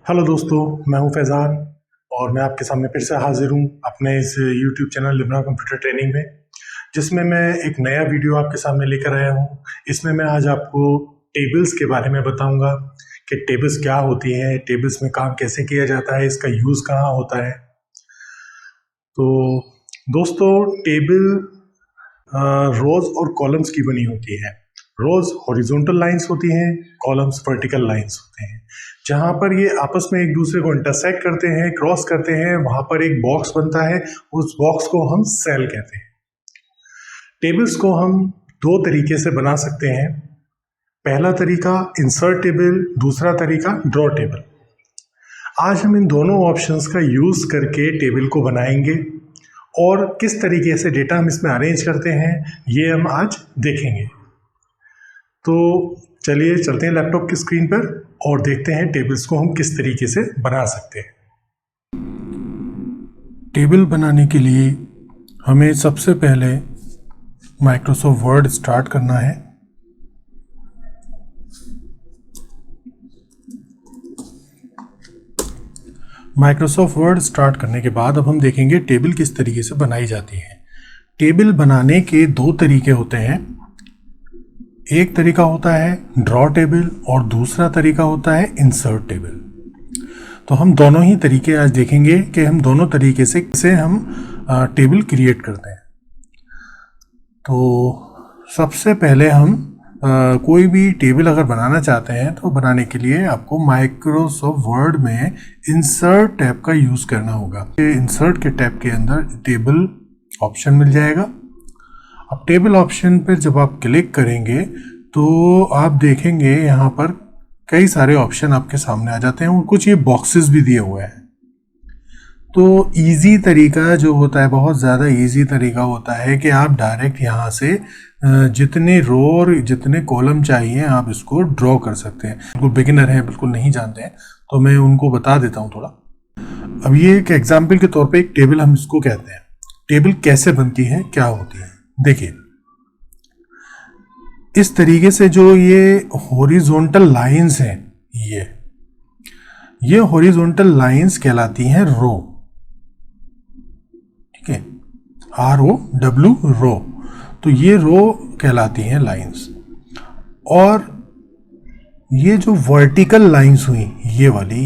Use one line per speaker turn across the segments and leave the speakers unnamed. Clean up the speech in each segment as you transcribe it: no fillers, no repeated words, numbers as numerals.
Hello दोस्तों, मैं हूं फैज़ान और मैं आपके सामने फिर से हाजिर हूं अपने इस यूट्यूब चैनल लिबना कंप्यूटर ट्रेनिंग में, जिसमें मैं एक नया वीडियो आपके सामने लेकर आया हूं। इसमें मैं आज आपको टेबल्स के बारे में बताऊंगा कि टेबल्स क्या होती हैं, टेबल्स में काम कैसे किया जाता है, इसका यूज़ कहाँ होता है। तो दोस्तों, टेबल रोज़ और कॉलम्स की बनी होती है। रोज़ हॉरिजॉन्टल लाइंस होती हैं, कॉलम्स वर्टिकल लाइंस होते हैं। जहाँ पर ये आपस में एक दूसरे को इंटरसेक्ट करते हैं, क्रॉस करते हैं, वहाँ पर एक बॉक्स बनता है। उस बॉक्स को हम सेल कहते हैं। टेबल्स को हम दो तरीके से बना सकते हैं। पहला तरीका इंसर्ट टेबल, दूसरा तरीका ड्रॉ टेबल। आज हम इन दोनों ऑप्शंस का यूज़ करके टेबल को बनाएंगे और किस तरीके से डेटा हम इसमें अरेंज करते हैं ये हम आज देखेंगे। तो चलिए चलते हैं लैपटॉप की स्क्रीन पर और देखते हैं टेबल्स को हम किस तरीके से बना सकते हैं।
टेबल बनाने के लिए हमें सबसे पहले माइक्रोसॉफ्ट वर्ड स्टार्ट करना है। माइक्रोसॉफ्ट वर्ड स्टार्ट करने के बाद अब हम देखेंगे टेबल किस तरीके से बनाई जाती है। टेबल बनाने के दो तरीके होते हैं। एक तरीका होता है ड्रॉ टेबल और दूसरा तरीका होता है इंसर्ट टेबल। तो हम दोनों ही तरीके आज देखेंगे कि हम दोनों तरीके से कैसे हम टेबल क्रिएट करते हैं। तो सबसे पहले हम कोई भी टेबल अगर बनाना चाहते हैं तो बनाने के लिए आपको माइक्रोसॉफ्ट वर्ड में इंसर्ट टैब का यूज़ करना होगा। इंसर्ट के टैब के अंदर टेबल ऑप्शन मिल जाएगा। अब टेबल ऑप्शन पर जब आप क्लिक करेंगे तो आप देखेंगे यहाँ पर कई सारे ऑप्शन आपके सामने आ जाते हैं और कुछ ये बॉक्सेस भी दिए हुए हैं। तो इजी तरीका जो होता है, बहुत ज़्यादा इजी तरीका होता है कि आप डायरेक्ट यहाँ से जितने रो और जितने कॉलम चाहिए आप इसको ड्रॉ कर सकते हैं। बिल्कुल बिगिनर हैं, बिल्कुल नहीं जानते हैं, तो मैं उनको बता देता हूँ थोड़ा। अब ये एक एग्जाम्पल के तौर पे एक टेबल हम इसको कहते हैं। टेबल कैसे बनती है, क्या होती है, देखिए इस तरीके से जो ये हॉरिजॉन्टल लाइंस हैं, ये हॉरिजॉन्टल लाइंस कहलाती हैं रो। ठीक है, ROW रो। तो ये रो कहलाती हैं लाइंस। और ये जो वर्टिकल लाइंस हुई, ये वाली,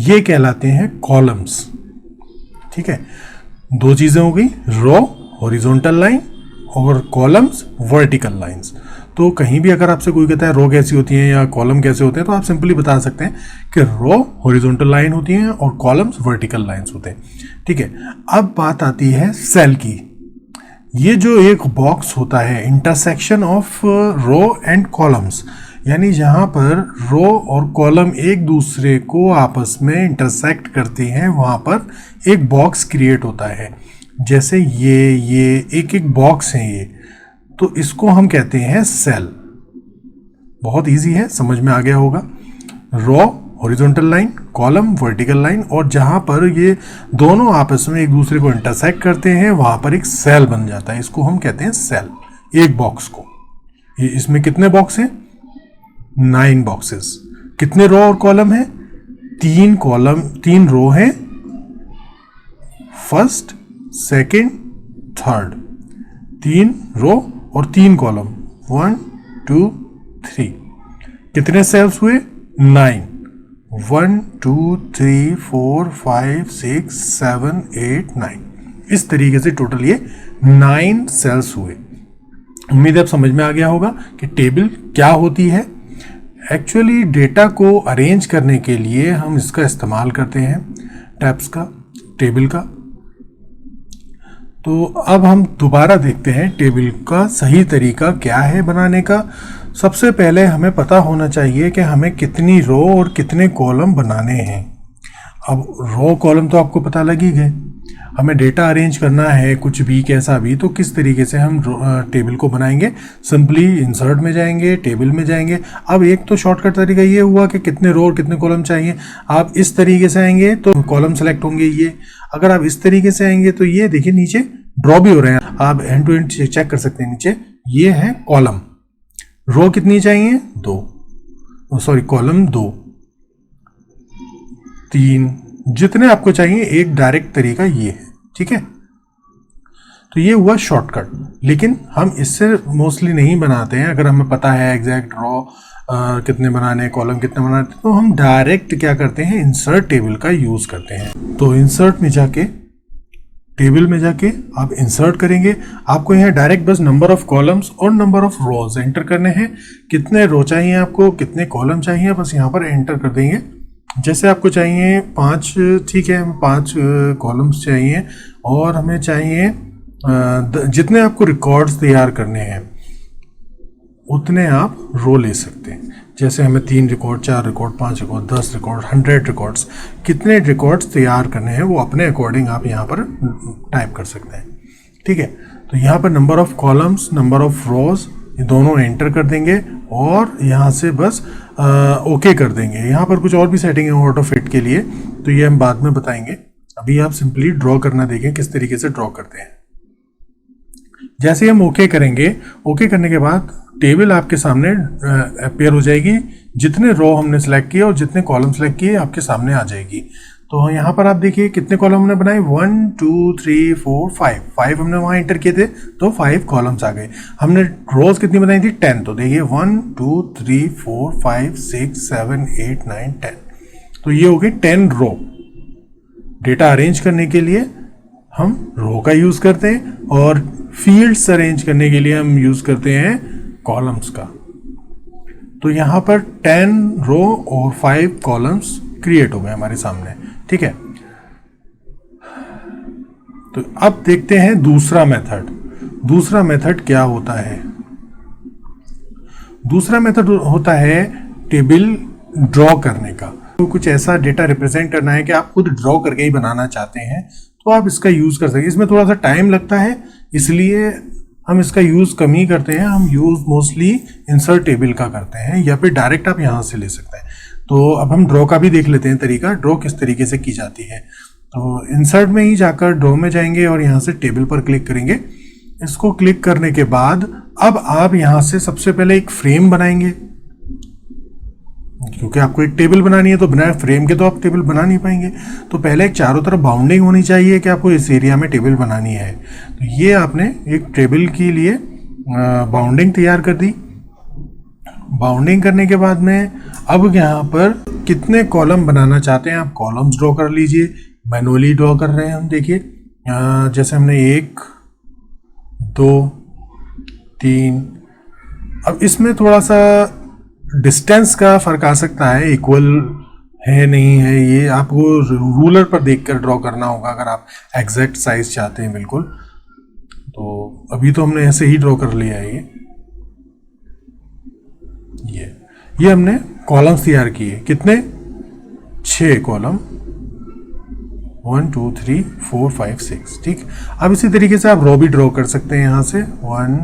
ये कहलाते हैं कॉलम्स। ठीक है, दो चीजें हो गई, रो हॉरिजॉन्टल लाइन और कॉलम्स वर्टिकल लाइंस। तो कहीं भी अगर आपसे कोई कहता है रो कैसी होती है या कॉलम कैसे होते हैं, तो आप सिंपली बता सकते हैं कि रो हॉरिजॉन्टल लाइन होती हैं और कॉलम्स वर्टिकल लाइंस होते हैं। ठीक है, अब बात आती है सेल की। ये जो एक बॉक्स होता है, intersection of row and columns, यानी जहाँ पर रो और कॉलम एक दूसरे को आपस में इंटरसेक्ट करते हैं, वहाँ पर एक बॉक्स क्रिएट होता है। जैसे ये एक बॉक्स है ये, तो इसको हम कहते हैं सेल। बहुत इजी है, समझ में आ गया होगा। Row horizontal line, column vertical line, और जहाँ पर ये दोनों आपस में एक दूसरे को इंटरसेक्ट करते हैं वहाँ पर एक सेल बन जाता है। इसको हम कहते हैं सेल, एक बॉक्स को। ये इसमें कितने बॉक्स हैं? 9 बॉक्सेस। कितने रो और कॉलम हैं? 3 कॉलम, 3 रो हैं, फर्स्ट, सेकंड, थर्ड। 3 रो और 3 कॉलम, 1 2 3। कितने सेल्स हुए? 9। 1 2 3 4 5 6 7 8 9। इस तरीके से टोटल ये 9 सेल्स हुए। उम्मीद है अब समझ में आ गया होगा कि टेबल क्या होती है। एक्चुअली डेटा को अरेंज करने के लिए हम इसका इस्तेमाल करते हैं, टैब्स का, टेबल का। तो अब हम दोबारा देखते हैं टेबल का सही तरीका क्या है बनाने का। सबसे पहले हमें पता होना चाहिए कि हमें कितनी रो और कितने कॉलम बनाने हैं। अब रो कॉलम तो आपको पता लग ही गए। हमें डेटा अरेंज करना है, कुछ भी कैसा भी, तो किस तरीके से हम टेबल को बनाएंगे? सिंपली इंसर्ट में जाएंगे, टेबल में जाएंगे। अब एक तो शॉर्टकट तरीका ये हुआ कि कितने रो और कितने कॉलम चाहिए। आप इस तरीके से आएंगे तो कॉलम सेलेक्ट होंगे ये। अगर आप इस तरीके से आएंगे तो ये देखिए नीचे ड्रॉ भी हो रहे हैं, आप एंड टू एंड चेक कर सकते हैं। नीचे ये है कॉलम, रो कितनी चाहिए? 2। सॉरी कॉलम 2, 3, जितने आपको चाहिए, एक डायरेक्ट तरीका ये है, ठीक है। तो ये हुआ शॉर्टकट, लेकिन हम इससे मोस्टली नहीं बनाते हैं। अगर हमें पता है एग्जैक्ट रो कितने बनाने, कॉलम कितने बनाने, तो हम डायरेक्ट क्या करते हैं, इंसर्ट टेबल का यूज करते हैं। तो इंसर्ट में जाके, टेबल में जाके आप इंसर्ट करेंगे। आपको यहाँ डायरेक्ट बस नंबर ऑफ कॉलम्स और नंबर ऑफ रोज एंटर करने हैं। कितने रो चाहिए आपको, कितने कॉलम चाहिए, बस यहाँ पर एंटर कर देंगे। जैसे आपको चाहिए 5, ठीक है, 5 कॉलम्स चाहिए, और हमें चाहिए जितने आपको रिकॉर्ड्स तैयार करने हैं उतने आप रो ले सकते हैं। जैसे हमें 3 record, 4 record, 5 record, 10 record, 100 records, कितने रिकॉर्ड्स तैयार करने हैं वो अपने अकॉर्डिंग आप यहाँ पर टाइप कर सकते हैं, ठीक है। तो यहाँ पर number of columns, number of रोज, ये दोनों एंटर कर देंगे, और यहाँ से बस ओके कर देंगे। यहाँ पर कुछ और भी सेटिंग है ऑटो फिट के लिए, तो ये हम बाद में बताएंगे। अभी आप सिंपली ड्रॉ करना देखें किस तरीके से ड्रॉ करते हैं। जैसे ही हम ओके करेंगे, ओके करने के बाद टेबल आपके सामने अपीयर हो जाएगी। जितने रो हमने सेलेक्ट किए और जितने कॉलम सेलेक्ट किए आपके सामने आ जाएगी। तो यहाँ पर आप देखिए कितने कॉलम हमने बनाए, 1 2 3 4 5 हमने वहाँ एंटर किए थे, तो 5 कॉलम्स आ गए। हमने रोज कितनी बनाई थी, 10। तो देखिए 1 2 3 4 5 6 7 8 9 10, तो ये हो गई 10 रो। डेटा अरेंज करने के लिए हम रो का यूज करते हैं, और फील्ड्स अरेंज करने के लिए हम यूज करते हैं कॉलम्स का। तो यहां पर 10 रो और 5 कॉलम्स क्रिएट हो गए हमारे सामने, ठीक है। तो अब देखते हैं दूसरा मेथड। दूसरा मेथड क्या होता है? दूसरा मेथड होता है टेबल ड्रॉ करने का। तो कुछ ऐसा डेटा रिप्रेजेंट करना है कि आप खुद ड्रॉ करके ही बनाना चाहते हैं, तो आप इसका यूज कर सकते हैं। इसमें थोड़ा सा टाइम लगता है, इसलिए हम इसका यूज कम ही करते हैं। हम यूज मोस्टली इंसर्ट टेबल का करते हैं, या फिर डायरेक्ट आप यहां से ले सकते हैं। तो अब हम ड्रॉ का भी देख लेते हैं तरीका, ड्रॉ किस तरीके से की जाती है। तो इंसर्ट में ही जाकर ड्रॉ में जाएंगे और यहां से टेबल पर क्लिक करेंगे। इसको क्लिक करने के बाद अब आप यहां से सबसे पहले एक फ्रेम बनाएंगे, क्योंकि आपको एक टेबल बनानी है, तो बिना फ्रेम के तो आप टेबल बना नहीं पाएंगे। तो पहले एक चारों तरफ बाउंडिंग होनी चाहिए कि आपको इस एरिया में टेबल बनानी है। तो ये आपने एक टेबल के लिए बाउंडिंग तैयार कर दी। बाउंडिंग करने के बाद में अब यहाँ पर कितने कॉलम बनाना चाहते हैं आप कॉलम्स ड्रॉ कर लीजिए। मैनुअली ड्रॉ कर रहे हैं हम, देखिए जैसे हमने 1 2 3, अब इसमें थोड़ा सा डिस्टेंस का फर्क आ सकता है, इक्वल है नहीं है, ये आपको रूलर पर देखकर ड्रॉ करना होगा अगर आप एग्जैक्ट साइज चाहते हैं बिल्कुल। तो अभी तो हमने ऐसे ही ड्रॉ कर लिया है। ये हमने कॉलम्स तैयार किए, कितने, 6 कॉलम, 1 2 3 4 5 6, ठीक। अब इसी तरीके से आप रो भी ड्रॉ कर सकते हैं यहां से 1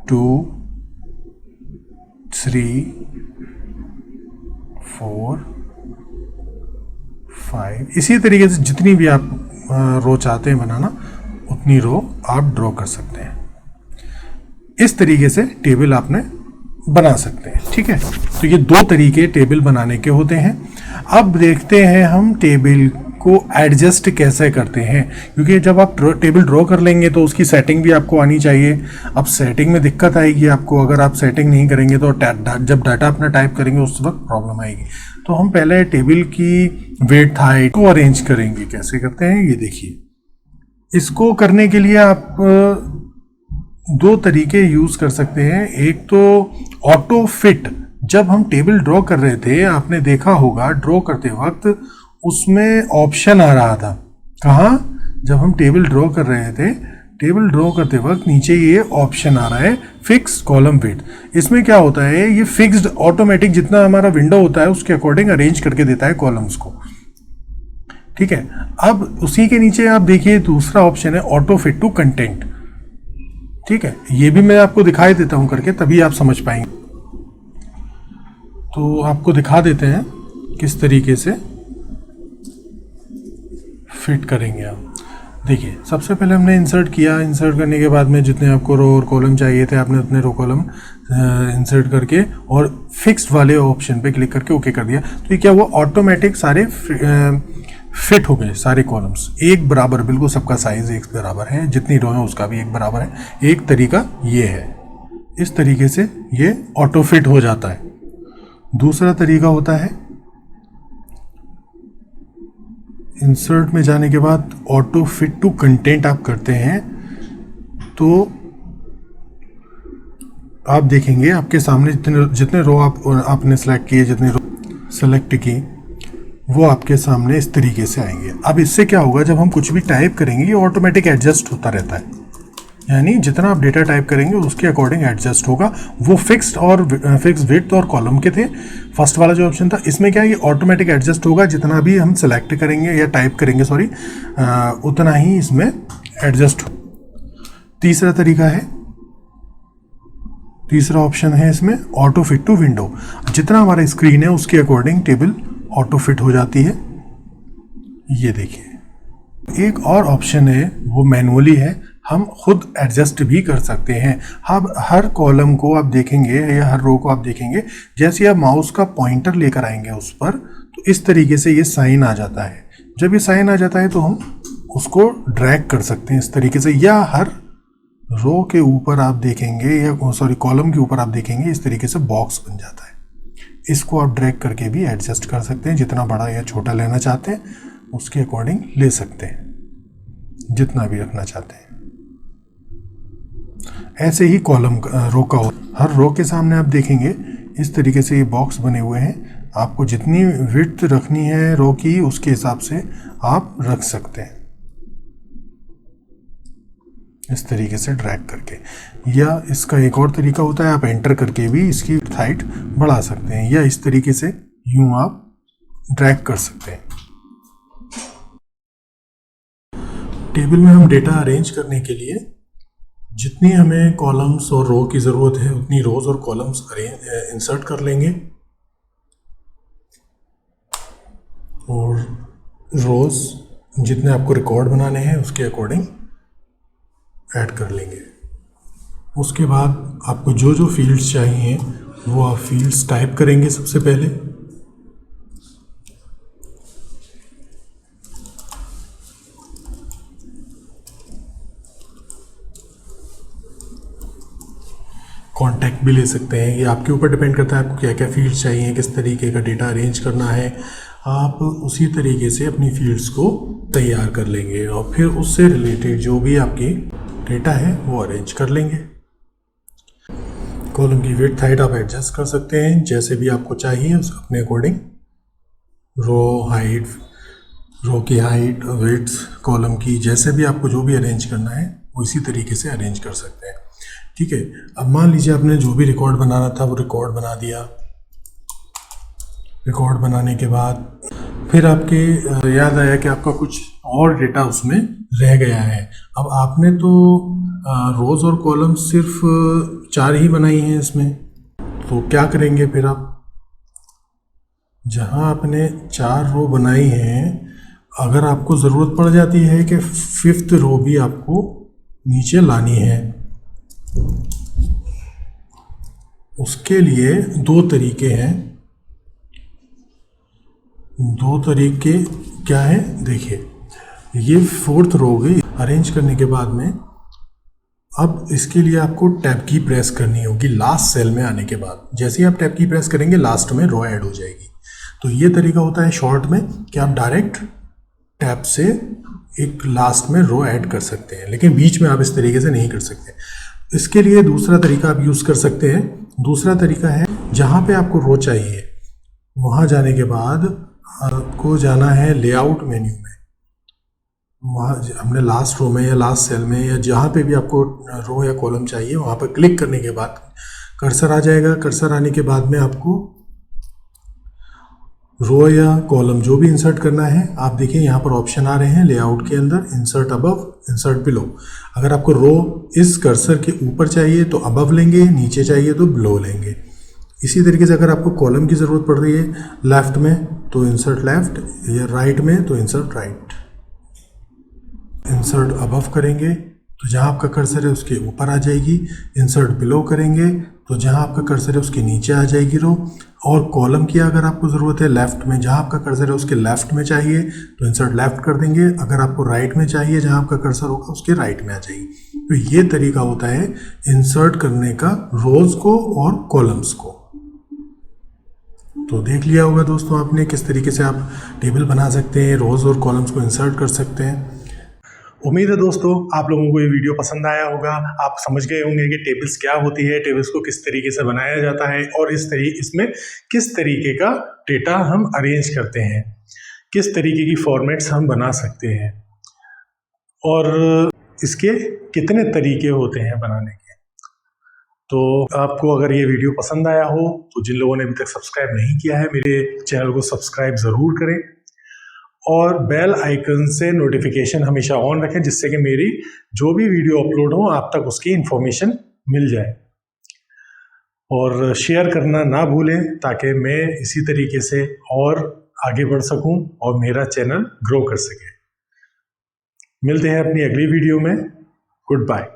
2 3 4 5, इसी तरीके से जितनी भी आप रो चाहते हैं बनाना उतनी रो आप ड्रॉ कर सकते हैं। इस तरीके से टेबल आपने बना सकते हैं, ठीक है। तो ये 2 तरीके टेबल बनाने के होते हैं। अब देखते हैं हम टेबल को एडजस्ट कैसे करते हैं, क्योंकि जब आप टेबल ड्रॉ कर लेंगे तो उसकी सेटिंग भी आपको आनी चाहिए। अब सेटिंग में दिक्कत आएगी आपको, अगर आप सेटिंग नहीं करेंगे तो जब डाटा अपना टाइप करेंगे उस वक्त प्रॉब्लम आएगी। तो हम पहले टेबल की विड्थ हाइट को अरेंज करेंगे। कैसे करते हैं ये देखिए। इसको करने के लिए आप 2 तरीके यूज कर सकते हैं। एक तो ऑटो फिट। जब हम टेबल ड्रॉ कर रहे थे, आपने देखा होगा ड्रॉ करते वक्त उसमें ऑप्शन आ रहा था। कहाँ? जब हम टेबल ड्रॉ कर रहे थे, टेबल ड्रॉ करते वक्त नीचे ये ऑप्शन आ रहा है फिक्स कॉलम विड्थ। इसमें क्या होता है, ये फिक्स्ड ऑटोमेटिक जितना हमारा विंडो होता है उसके अकॉर्डिंग अरेंज करके देता है कॉलम्स को, ठीक है। अब उसी के नीचे आप देखिए दूसरा ऑप्शन है ऑटो फिट टू कंटेंट, ठीक है। ये भी मैं आपको दिखाई देता हूं करके, तभी आप समझ पाएंगे। तो आपको दिखा देते हैं किस तरीके से फिट करेंगे हम। देखिए सबसे पहले हमने इंसर्ट किया, इंसर्ट करने के बाद में जितने आपको रो और कॉलम चाहिए थे आपने उतने रो कॉलम इंसर्ट करके और फिक्स्ड वाले ऑप्शन पे क्लिक करके ओके कर दिया। तो ये क्या हुआ, ऑटोमेटिक सारे फिट हो गए, सारे कॉलम्स एक बराबर, बिल्कुल सबका साइज एक बराबर है, जितनी रो है उसका भी एक बराबर है। एक तरीका ये है, इस तरीके से ये ऑटो फिट हो जाता है। दूसरा तरीका होता है इंसर्ट में जाने के बाद ऑटो फिट टू कंटेंट आप करते हैं तो आप देखेंगे आपके सामने जितने रो आपने सेलेक्ट किए, जितने रो सेलेक्ट की वो आपके सामने इस तरीके से आएंगे। अब इससे क्या होगा, जब हम कुछ भी टाइप करेंगे ये ऑटोमेटिक एडजस्ट होता रहता है, यानी जितना आप डेटा टाइप करेंगे उसके अकॉर्डिंग एडजस्ट होगा। वो फिक्स्ड विड्थ और कॉलम के थे, फर्स्ट वाला जो ऑप्शन था। इसमें क्या है, ये ऑटोमेटिक एडजस्ट होगा, जितना भी हम सेलेक्ट करेंगे या टाइप करेंगे उतना ही इसमें एडजस्ट हो। तीसरा तरीका है, तीसरा ऑप्शन है इसमें ऑटो फिट टू विंडो। जितना हमारा स्क्रीन है उसके अकॉर्डिंग टेबल ऑटो फिट हो जाती है। ये देखिए एक और ऑप्शन है वो मैनुअली है, हम खुद एडजस्ट भी कर सकते हैं। अब हर कॉलम को आप देखेंगे या हर रो को आप देखेंगे, जैसे आप माउस का पॉइंटर लेकर आएंगे उस पर तो इस तरीके से ये साइन आ जाता है। जब ये साइन आ जाता है तो हम उसको ड्रैग कर सकते हैं इस तरीके से, या हर रो के ऊपर आप देखेंगे या कॉलम के ऊपर आप देखेंगे इस तरीके से बॉक्स बन जाता है। इसको आप ड्रैग करके भी एडजस्ट कर सकते हैं, जितना बड़ा या छोटा लेना चाहते हैं उसके अकॉर्डिंग ले सकते हैं, जितना भी रखना चाहते हैं। ऐसे ही कॉलम रो का हर रो के सामने आप देखेंगे इस तरीके से ये बॉक्स बने हुए हैं। आपको जितनी विड्थ रखनी है रो की उसके हिसाब से आप रख सकते हैं इस तरीके से ड्रैग करके। या इसका एक और तरीका होता है, आप एंटर करके भी इसकी हाइट बढ़ा सकते हैं, या इस तरीके से यूं आप ड्रैग कर सकते हैं। टेबल में हम डेटा अरेंज करने के लिए जितनी हमें कॉलम्स और रो की ज़रूरत है उतनी रोज और कॉलम्स इंसर्ट कर लेंगे और रोज जितने आपको रिकॉर्ड बनाने हैं उसके अकॉर्डिंग ऐड कर लेंगे। उसके बाद आपको जो जो फील्ड्स चाहिए वो आप फील्ड्स टाइप करेंगे सबसे पहले। कॉन्टैक्ट भी ले सकते हैं, ये आपके ऊपर डिपेंड करता है आपको क्या क्या फील्ड्स चाहिए, किस तरीके का डेटा अरेंज करना है। आप उसी तरीके से अपनी फील्ड्स को तैयार कर लेंगे और फिर उससे रिलेटेड जो भी आपकी डेटा है वो अरेंज कर लेंगे। कॉलम की विड्थ हाइट आप एडजस्ट कर सकते हैं जैसे भी आपको चाहिए उसको अपने अकॉर्डिंग। रो की हाइट, विड्थ, कॉलम की जैसे भी आपको जो भी अरेंज करना है वो इसी तरीके से अरेंज कर सकते हैं। ठीक है, अब मान लीजिए आपने जो भी रिकॉर्ड बनाना था वो रिकॉर्ड बना दिया। रिकॉर्ड बनाने के बाद फिर आपके याद आया कि आपका कुछ और डेटा उसमें रह गया है। अब आपने तो रोज़ और कॉलम सिर्फ 4 ही बनाई हैं इसमें, तो क्या करेंगे फिर आप, जहां आपने 4 रो बनाई हैं अगर आपको ज़रूरत पड़ जाती है कि 5th रो भी आपको नीचे लानी है, उसके लिए 2 तरीके हैं। 2 तरीके क्या है, देखिए ये 4th रो गई अरेंज करने के बाद में। अब इसके लिए आपको टैब की प्रेस करनी होगी लास्ट सेल में आने के बाद। जैसे ही आप टैब की प्रेस करेंगे लास्ट में रो ऐड हो जाएगी। तो ये तरीका होता है शॉर्ट में कि आप डायरेक्ट टैब से एक लास्ट में रो ऐड कर सकते हैं, लेकिन बीच में आप इस तरीके से नहीं कर सकते। इसके लिए दूसरा तरीका आप यूज़ कर सकते हैं। दूसरा तरीका है जहाँ पे आपको रो चाहिए वहाँ जाने के बाद आपको जाना है लेआउट मेन्यू में। वहाँ हमने लास्ट रो में या लास्ट सेल में या जहाँ पे भी आपको रो या कॉलम चाहिए वहाँ पर क्लिक करने के बाद कर्सर आ जाएगा। कर्सर आने के बाद में आपको रो या कॉलम जो भी इंसर्ट करना है, आप देखिए यहाँ पर ऑप्शन आ रहे हैं लेआउट के अंदर, इंसर्ट अबव, इंसर्ट बिलो। अगर आपको रो इस कर्सर के ऊपर चाहिए तो अबव लेंगे, नीचे चाहिए तो बिलो लेंगे। इसी तरीके से अगर आपको कॉलम की ज़रूरत पड़ रही है लेफ़्ट में तो इंसर्ट लेफ़्ट, या राइट में तो इंसर्ट राइट। इंसर्ट अबव करेंगे तो जहाँ आपका कर्सर है उसके ऊपर आ जाएगी। इंसर्ट बिलो करेंगे तो जहाँ आपका कर्सर है उसके नीचे आ जाएगी रो। और कॉलम की अगर आपको ज़रूरत है लेफ़्ट में, जहाँ आपका कर्सर है उसके लेफ़्ट में चाहिए तो इंसर्ट लेफ़्ट कर देंगे। अगर आपको राइट में चाहिए, जहाँ आपका कर्सर होगा उसके राइट में आ जाएगी। तो ये तरीका होता है इंसर्ट करने का रोज़ को और कॉलम्स को। तो देख लिया होगा दोस्तों आपने किस तरीके से आप टेबल बना सकते हैं, रोज़ और कॉलम्स को इंसर्ट कर सकते हैं।
उम्मीद है दोस्तों आप लोगों को ये वीडियो पसंद आया होगा। आप समझ गए होंगे कि टेबल्स क्या होती है, टेबल्स को किस तरीके से बनाया जाता है और इसमें किस तरीके का डेटा हम अरेंज करते हैं, किस तरीके की फॉर्मेट्स हम बना सकते हैं और इसके कितने तरीके होते हैं बनाने के। तो आपको अगर ये वीडियो पसंद आया हो तो जिन लोगों ने अभी तक सब्सक्राइब नहीं किया है मेरे चैनल को सब्सक्राइब ज़रूर करें और बेल आइकन से नोटिफिकेशन हमेशा ऑन रखें, जिससे कि मेरी जो भी वीडियो अपलोड हो आप तक उसकी इन्फॉर्मेशन मिल जाए। और शेयर करना ना भूलें ताकि मैं इसी तरीके से और आगे बढ़ सकूं और मेरा चैनल ग्रो कर सके। मिलते हैं अपनी अगली वीडियो में। Good bye.